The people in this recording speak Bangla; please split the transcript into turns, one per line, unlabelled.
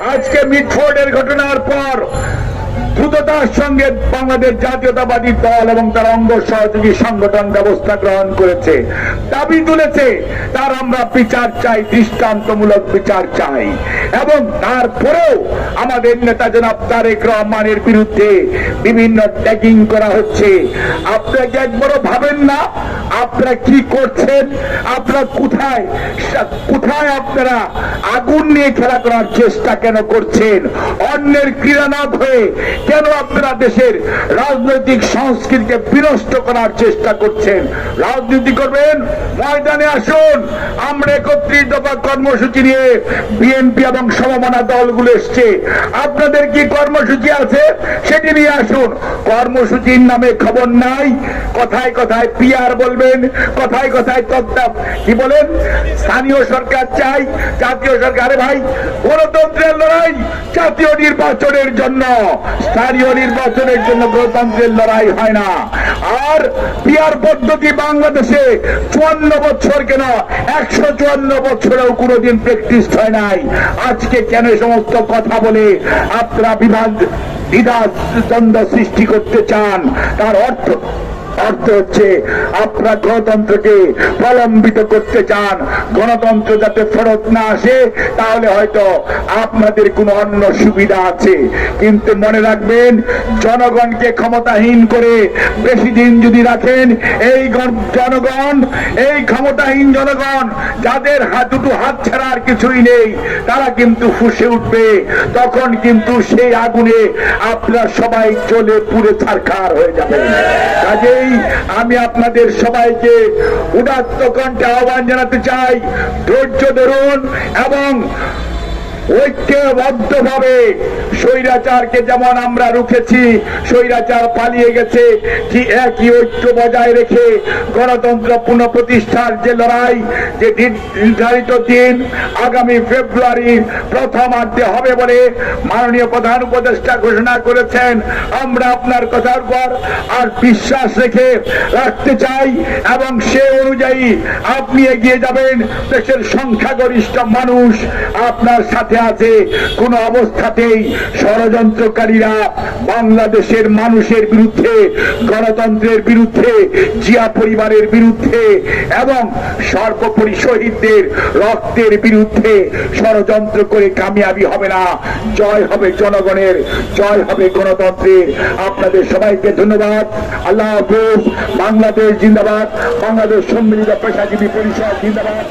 আজকে মিটফোর্ডের ঘটনার পর দ্রুততার সঙ্গে বাংলাদেশ জাতীয়তাবাদী দল এবং তার অঙ্গ সহযোগী সংগঠন ব্যবস্থা গ্রহণ করেছে, দাবি তুলেছে তার আমরা বিচার চাই, দৃষ্টান্তমূলক বিচার চাই। এবং তারপরেও আমাদের নেতা জনাব তারেক রহমানের বিরুদ্ধে বিভিন্ন ট্যাগিং করা হচ্ছে। আপনারা কি একবারও ভাবেন না আপনারা কি করছেন? আপনারা কোথায় কোথায় আপনারা আগুন নিয়ে খেলা করার চেষ্টা কেন করছেন? অন্যের ক্রীড়ানাথ হয়ে কেন আপনারা দেশের রাজনৈতিক সংস্কৃতিকে বিনষ্ট করার চেষ্টা করছেন? রাজনীতি করবেন, ময়দানে আসুন। আমরা 31 দফা কর্মসূচি নিয়ে বিএনপি এবং সমমনা দলগুলো এসছে। আপনাদের কি কর্মসূচি আছে সেটি নিয়ে আসুন। কর্মসূচির নামে খবর নাই, কথায় কথায় পিআর বলবেন, কথায় কথায় কি বলেন স্থানীয় সরকার চাই, জাতীয় সরকার। ভাই, গণতন্ত্রের লড়াই জাতীয় নির্বাচনের জন্য, স্থানীয় নির্বাচনের জন্য গণতন্ত্রের লড়াই হয় না। আর পিআর পদ্ধতি বাংলাদেশে 54 বছর কেন 154 বছরেও কোনোদিন প্র্যাকটিস হয় নাই। আজকে কেন সমস্ত কথা বলে আপনারা দ্বিধা দ্বন্দ্ব সৃষ্টি করতে চান? তার অর্থ হচ্ছে আপনারা গণতন্ত্রকে প্রলম্বিত করতে চান। গণতন্ত্র যাতে ফেরত না আসে, তাহলে হয়তো আপনাদের কোনো অন্য সুবিধা আছে। কিন্তু মনে রাখবেন, জনগণকে ক্ষমতাহীন করে বেশি দিন যদি রাখেন, এই জনগণ, এই ক্ষমতাহীন জনগণ যাদের দুটো হাত ছাড়া আর কিছুই নেই, তারা কিন্তু ফুঁসে উঠবে। তখন কিন্তু সেই আগুনে আপনারা সবাই জ্বলে পুড়ে ছারখার হয়ে যাবেন। কাজেই আমি আপনাদের সবাইকে উদাত্ত কণ্ঠে আহ্বান জানাতে চাই, ধৈর্য ধরুন এবং ঐক্যবদ্ধভাবে স্বৈরাচারকে যেমন আমরা রুখেছি, স্বৈরাচার পালিয়ে গেছে, ঠিক একই ঐক্য বজায় রেখে গণতন্ত্র পুনঃপ্রতিষ্ঠার যে লড়াই, যে নির্ধারিত দিন আগামী ফেব্রুয়ারির প্রথমার্ধে হবে বলে মাননীয় প্রধান উপদেষ্টা ঘোষণা করেছেন, আমরা আপনার কথার উপর আর বিশ্বাস রেখে রাখতে চাই এবং সে অনুযায়ী আপনি এগিয়ে যাবেন। দেশের সংখ্যাগরিষ্ঠ মানুষ আপনার সাথে আছে। কোন অবস্থাতেই ষড়যন্ত্রকারীরা বাংলাদেশের মানুষের বিরুদ্ধে, গণতন্ত্রের বিরুদ্ধে, জিয়া পরিবারের বিরুদ্ধে এবং সর্বোপরি শহীদদের রক্তের বিরুদ্ধে ষড়যন্ত্র করে কামিয়াবি হবে না। জয় হবে জনগণের, জয় হবে গণতন্ত্রের। আপনাদের সবাইকে ধন্যবাদ। আল্লাহ হাফেজ। বাংলাদেশ জিন্দাবাদ। বাংলাদেশ সম্মিলিত পেশাজীবী পরিষদ জিন্দাবাদ।